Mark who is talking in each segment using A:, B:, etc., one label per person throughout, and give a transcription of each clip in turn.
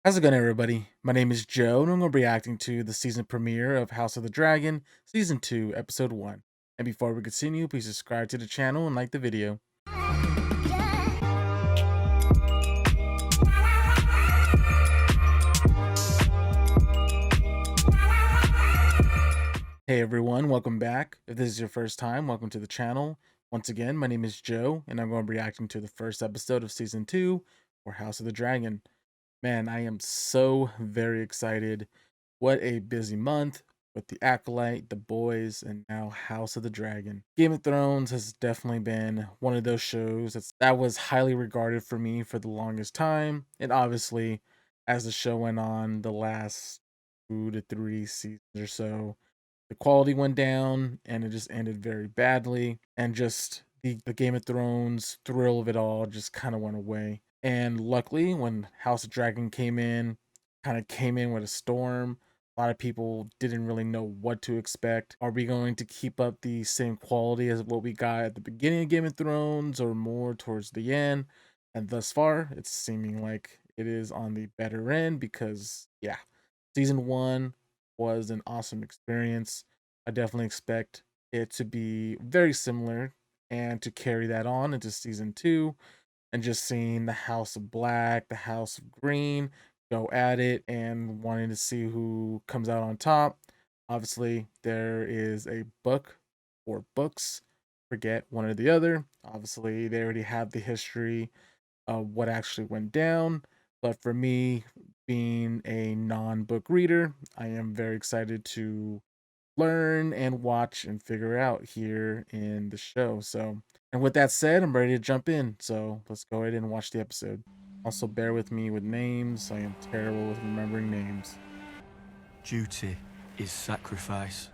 A: How's it going, everybody? My name is Joe, and I'm going to be reacting to the season premiere of House of the Dragon, Season 2, Episode 1. And before we continue, please subscribe to the channel and like the video. Hey everyone, welcome back. If this is your first time, welcome to the channel. Once again, my name is Joe, and I'm going to be reacting to the first episode of Season 2, or House of the Dragon. Man, I am so very excited. What a busy month with The Acolyte, The Boys, and now House of the Dragon. Game of Thrones has definitely been one of those shows that was highly regarded for me for the longest time. And obviously, as the show went on, the last 2 to 3 seasons or so, the quality went down and it just ended very badly. And just the Game of Thrones thrill of it all just kind of went away. And luckily, when House of Dragon kind of came in with a storm. A lot of people didn't really know what to expect. Are we going to keep up the same quality as what we got at the beginning of Game of Thrones or more towards the end? And thus far, it's seeming like it is on the better end because, yeah, season 1 was an awesome experience. I definitely expect it to be very similar and to carry that on into season 2, and just seeing the House of Black, the House of Green go at it and wanting to see who comes out on top. Obviously, there is a book or books, forget one or the other. Obviously, they already have the history of what actually went down. But for me, being a non book reader, I am very excited to learn and watch and figure out here in the show. So, and with that said, I'm ready to jump in. So let's go ahead and watch the episode. Also, bear with me with names. I am terrible with remembering names.
B: Duty is sacrifice.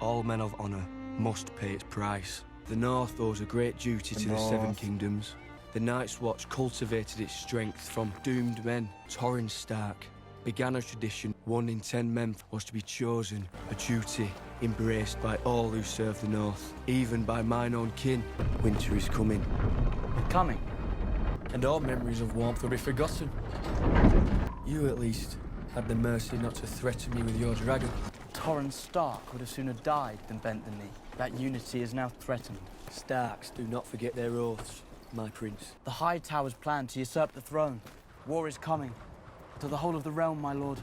B: All men of honor must pay its price. The North owes a great duty to the Seven Kingdoms. The Night's Watch cultivated its strength from doomed men. Torrhen Stark began a tradition. 1 in 10 men was to be chosen, a duty embraced by all who serve the North, even by mine own kin. Winter is coming.
C: Coming, and all memories of warmth will be forgotten.
B: You, at least, had the mercy not to threaten me with your dragon.
C: Torrhen Stark would have sooner died than bent the knee. That unity is now threatened.
B: Starks do not forget their oaths, my prince.
C: The High Tower's plan to usurp the throne. War is coming. To the whole of the realm, my lord.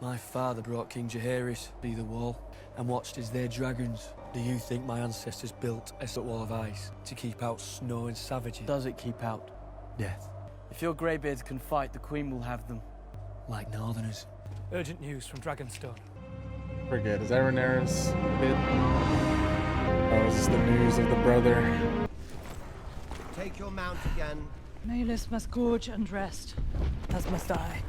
B: My father brought King Jaehaerys to the wall and watched as their dragons. Do you think my ancestors built a wall of ice to keep out snow and savages?
C: Does it keep out
B: Death.
C: If your greybeards can fight, the Queen will have them.
B: Like Northerners.
D: Urgent news from Dragonstone.
A: Forget, is that Rhaenyra's bit? Or is this the news of the brother?
E: Take your mount again.
F: Maelys must gorge and rest, as must I.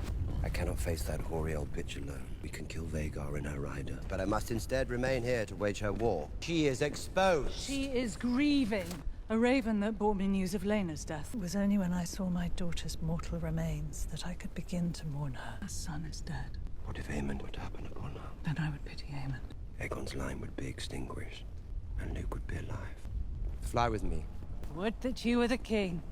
E: I cannot face that hoary old bitch alone. We can kill Vhagar and her rider. But I must instead remain here to wage her war. She is exposed.
F: She is grieving. A raven that brought me news of Laena's death. It was only when I saw my daughter's mortal remains that I could begin to mourn her. Her son is dead.
E: What if Aemond would happen upon her?
F: Then I would pity Aemond.
E: Aegon's line would be extinguished, and Luke would be alive. Fly with me.
F: Would that you were the king.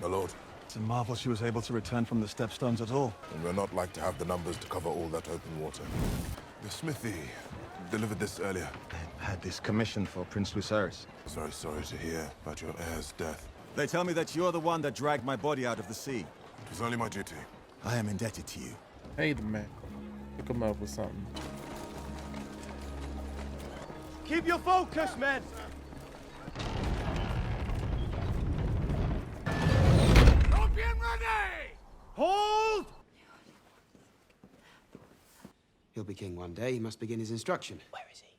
G: My lord,
H: It's a marvel she was able to return from the Stepstones at all.
G: and we're not like to have the numbers to cover all that open water. The smithy delivered this earlier.
H: I had this commission for Prince Lucerys.
G: Very sorry to hear about your heir's death.
H: They tell me that you're the one that dragged my body out of the sea.
G: It was only my duty.
H: I am indebted to you.
A: Hey, the man. Pick him up with something.
D: Keep your focus, men! Champion ready! Hold!
I: He'll be king one day. He must begin his instruction.
E: Where is he?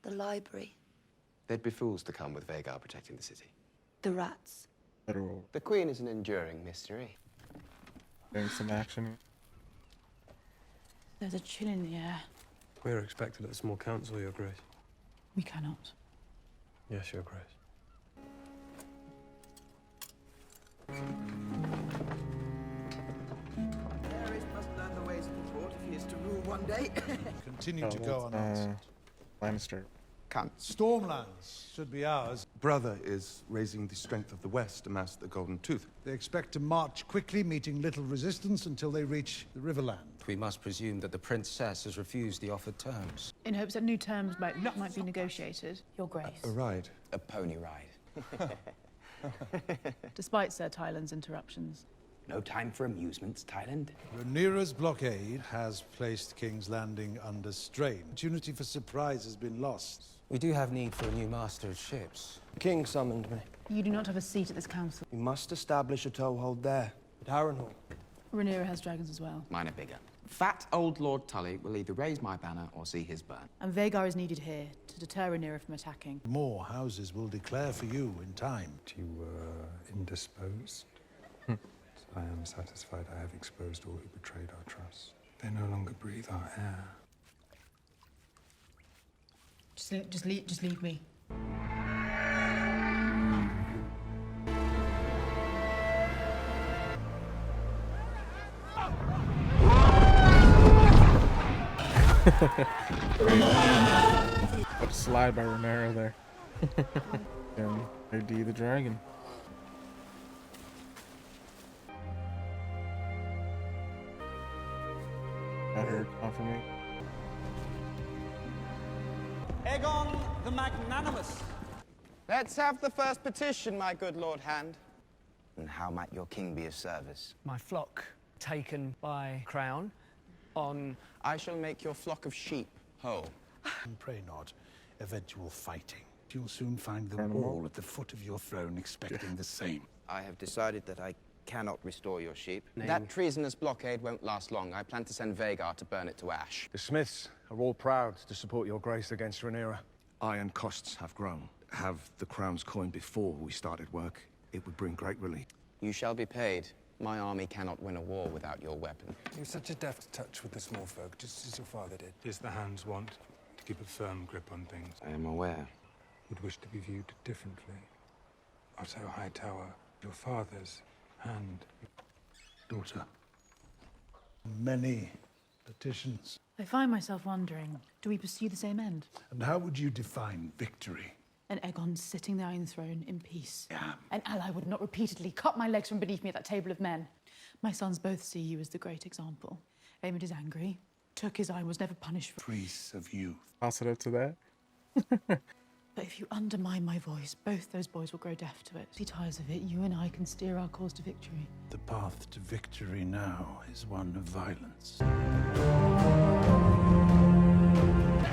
J: The library.
I: They'd be fools to come with Vhagar protecting the city.
J: The rats.
A: Literal.
I: The Queen is an enduring mystery.
A: Getting some action.
F: There's a chill in the air.
K: We're expected at the small council, Your Grace.
F: We cannot.
K: Yes, Your Grace.
I: Jaehaerys must learn the ways of the court if he is to rule one day.
L: Continue to go unanswered.
A: Lannister.
L: Stormlands should be ours.
G: Brother is raising the strength of the West to master the Golden Tooth.
L: They expect to march quickly, meeting little resistance until they reach the Riverland.
M: We must presume that the princess has refused the offered terms.
N: In hopes that new terms might be negotiated. Your Grace.
G: A ride.
M: A pony ride.
N: Despite Sir Tyland's interruptions.
I: No time for amusements, Thailand.
L: Rhaenyra's blockade has placed King's Landing under strain. Opportunity for surprise has been lost.
M: We do have need for a new master of ships.
B: The king summoned me.
N: You do not have a seat at this council.
B: We must establish a toehold there. At Harrenhal.
N: Rhaenyra has dragons as well.
I: Mine are bigger. Fat old Lord Tully will either raise my banner or see his burn.
N: And Vhagar is needed here to deter Rhaenyra from attacking.
L: More houses will declare for you in time.
K: You were indisposed. I am satisfied I have exposed all who betrayed our trust. They no longer breathe our air.
N: Just leave me.
A: What a slide by Rhaenyra there. And AD the dragon. Got her off of me.
C: Aegon the Magnanimous.
I: Let's have the first petition, my good Lord Hand. And how might your king be of service?
C: My flock taken by Crown on...
I: I shall make your flock of sheep whole.
L: And pray not, eventual fighting. You'll soon find them all at the foot of your throne expecting the same.
I: I have decided that I cannot restore your sheep. That treasonous blockade won't last long. I plan to send Vhagar to burn it to ash.
O: The Smiths are all proud to support your grace against Rhaenyra.
B: Iron costs have grown. Have the crown's coin before we started work. It would bring great relief.
I: You shall be paid. My army cannot win a war without your weapon.
K: You're such a deft touch with the small folk, just as your father did. Is the Hand's want to keep a firm grip on things?
I: I am aware.
K: Would wish to be viewed differently. Otto Hightower, your father's Hand.
L: Daughter. Many petitions.
N: I find myself wondering, do we pursue the same end?
L: And how would you define victory?
N: An Aegon sitting there on the throne in peace.
L: Yeah.
N: An ally would not repeatedly cut my legs from beneath me at that table of men. My sons both see you as the great example. Aemond is angry, took his eye, and was never punished for...
L: Priests of youth.
A: Pass it up to that.
N: But if you undermine my voice, both those boys will grow deaf to it. If he tires of it, you and I can steer our cause to victory.
L: The path to victory now is one of violence.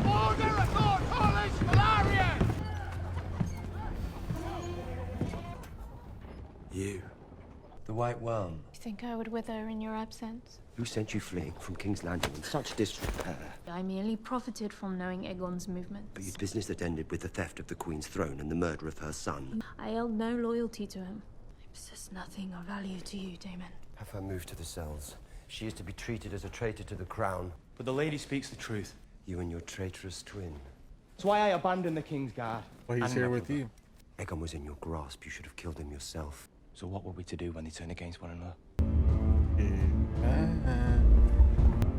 D: Order at Lord College Valarian!
E: You.
M: The White Worm.
J: You think I would wither in your absence?
E: Who sent you fleeing from King's Landing in such disrepair?
J: I merely profited from knowing Aegon's movements.
E: But your business that ended with the theft of the Queen's throne and the murder of her son.
J: I held no loyalty to him. I possess nothing of value to you, Daemon.
E: Have her moved to the cells. She is to be treated as a traitor to the crown.
B: But the lady speaks the truth.
E: You and your traitorous twin.
B: That's why I abandoned the King's Guard.
A: Well, he's here with you.
E: Aegon was in your grasp. You should have killed him yourself.
B: So what were we to do when they turn against one another?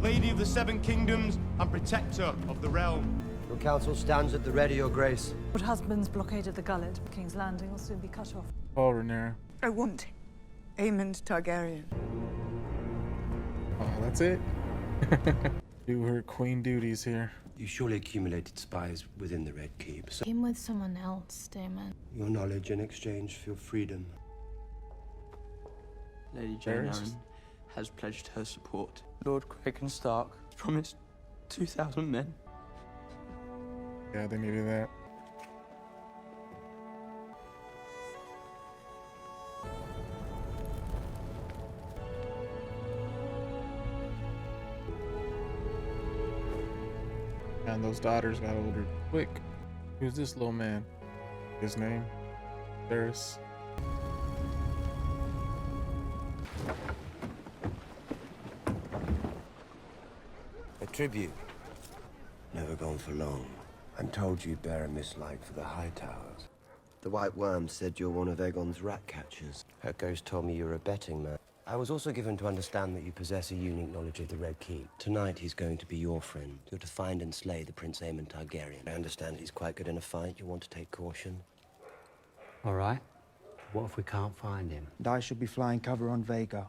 D: Lady of the Seven Kingdoms and protector of the realm.
E: Your counsel stands at the ready, Your Grace.
F: Your husband's blockaded the gullet. King's Landing will soon be cut off.
A: Oh, Rhaenyra.
F: I want Aemond Targaryen.
A: Oh, that's it? Do her queen duties here.
E: You surely accumulated spies within the Red Keep. So
J: Him with someone else, Daemon.
E: your knowledge in exchange for your freedom.
C: Lady Jane Arryn has pledged her support. Lord Cragen Stark has promised 2,000 men.
A: Yeah, they needed that. And those daughters got older quick. Who's this little man? His name? Varys.
E: A tribute. Never gone for long. I'm told you bear a mislike for the Hightowers. The White Worm said you're one of Aegon's rat catchers. Her ghost told me you're a betting man. I was also given to understand that you possess a unique knowledge of the Red Keep. Tonight, he's going to be your friend. You're to find and slay the Prince Aemon Targaryen. I understand he's quite good in a fight. You want to take caution?
P: All right. What if we can't find him?
Q: And I should be flying cover on Vhagar.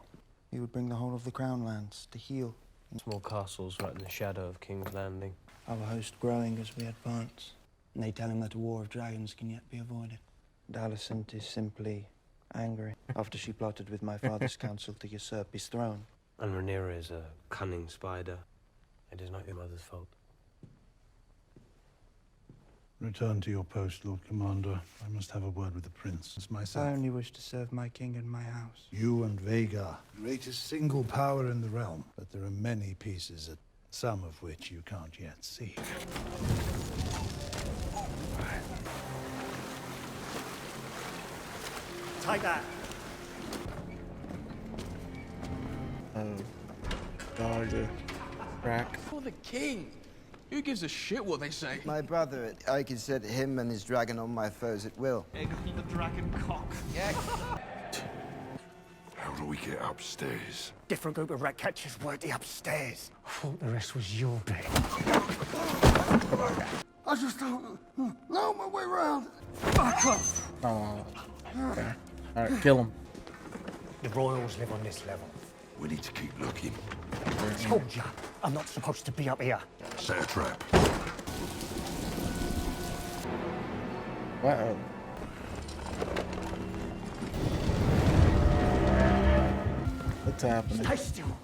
Q: He would bring the whole of the Crown Lands to heal.
R: Small castles right in the shadow of King's Landing.
Q: Our host growing as we advance. And they tell him that a war of dragons can yet be avoided. And Alicent is simply angry after she plotted with my father's council to usurp his throne.
R: And Rhaenyra is a cunning spider. It is not your mother's fault.
L: Return to your post, Lord Commander. I must have a word with the Prince. It's myself.
Q: I only wish to serve my king and my house.
L: You and Vhagar, greatest single power in the realm. But there are many pieces, some of which you can't yet see.
D: Take that.
A: Dog, crack.
C: For the king. Who gives a shit what they say?
S: My brother, I can set him and his dragon on my foes at will.
D: Aegon the dragon cock.
S: Yeah.
G: How do we get upstairs?
P: Different group of rat catchers worked the upstairs. I thought the rest was your bit.
L: I just don't know my way around.
A: Oh, okay. All right, kill him.
P: The royals live on this level.
G: We need to keep looking.
P: I told you, I'm not supposed to be up here.
G: Set a trap.
A: Wow. What's happening?
P: Stay still.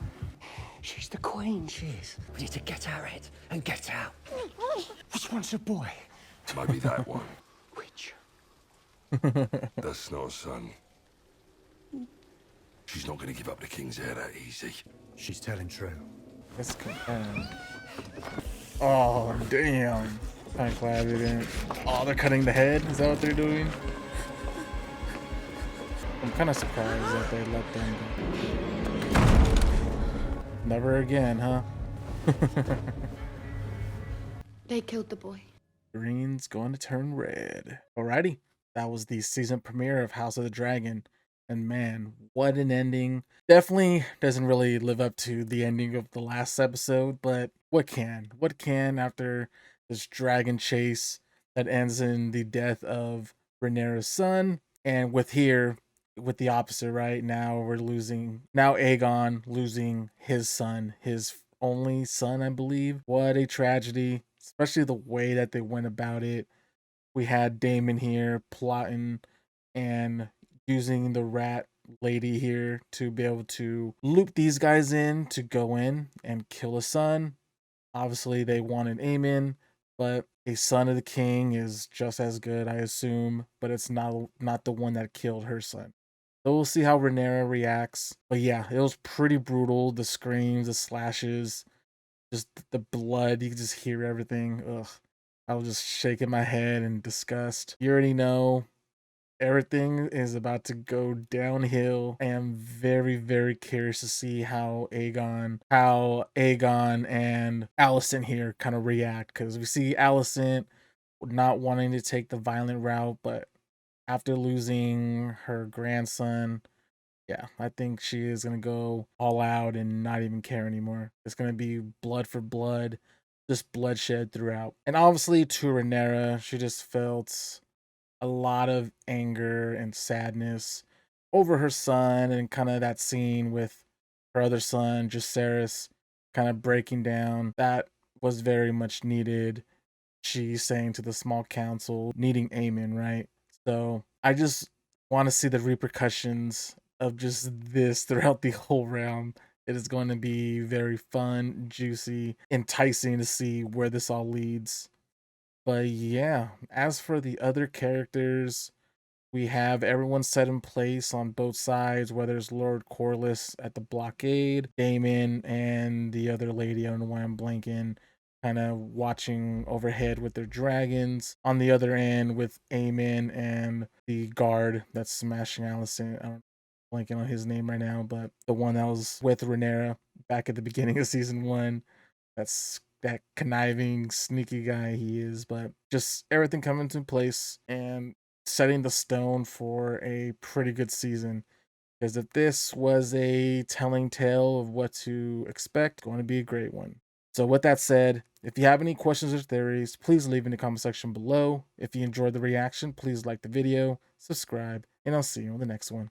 P: She's the queen, she is. We need to get her head and get out. Which one's a boy?
G: Maybe that one.
P: Which?
G: That's not a son. She's not going to give up the king's heir that easy.
H: She's telling true.
A: That's confirmed. Oh, damn. I'm glad they didn't. Oh, they're cutting the head? Is that what they're doing? I'm kind of surprised that they let them go. Never again, huh?
J: They killed the boy.
A: Green's going to turn red. Alrighty. That was the season premiere of House of the Dragon. And man, what an ending. Definitely doesn't really live up to the ending of the last episode, but what can? What can after this dragon chase that ends in the death of Rhaenyra's son? And with the opposite, right? Now Aegon losing his son, his only son, I believe. What a tragedy, especially the way that they went about it. We had Daemon here plotting and using the rat lady here to be able to loop these guys in to go in and kill a son. Obviously, they wanted Aemon, but a son of the king is just as good, I assume, but it's not the one that killed her son. So we'll see how Rhaenyra reacts. But yeah, it was pretty brutal. The screams, the slashes, just the blood. You can just hear everything. Ugh. I was just shaking my head in disgust. You already know everything is about to go downhill. I am very, very curious to see how Aegon and Alicent here kind of react, because we see Alicent not wanting to take the violent route, but after losing her grandson, yeah, I think she is going to go all out and not even care anymore. It's going to be blood for blood, just bloodshed throughout. And obviously to Rhaenyra, she just felt a lot of anger and sadness over her son, and kind of that scene with her other son, Jacaerys, kind of breaking down. That was very much needed. She's saying to the small council, needing Aemon, right? So I just want to see the repercussions of just this throughout the whole round. It is going to be very fun, juicy, enticing to see where this all leads. But yeah, as for the other characters, we have everyone set in place on both sides, whether it's Lord Corlys at the blockade, Daemon and the other lady, I don't know why I'm blanking, kind of watching overhead with their dragons. On the other end with Aemon and the guard that's smashing Alicent. I'm blanking on his name right now, but the one that was with Rhaenyra back at the beginning of season 1. That's that conniving, sneaky guy he is. But just everything coming into place and setting the stone for a pretty good season. Because if this was a telling tale of what to expect, it's going to be a great one. So with that said, if you have any questions or theories, please leave in the comment section below. If you enjoyed the reaction, please like the video, subscribe, and I'll see you on the next one.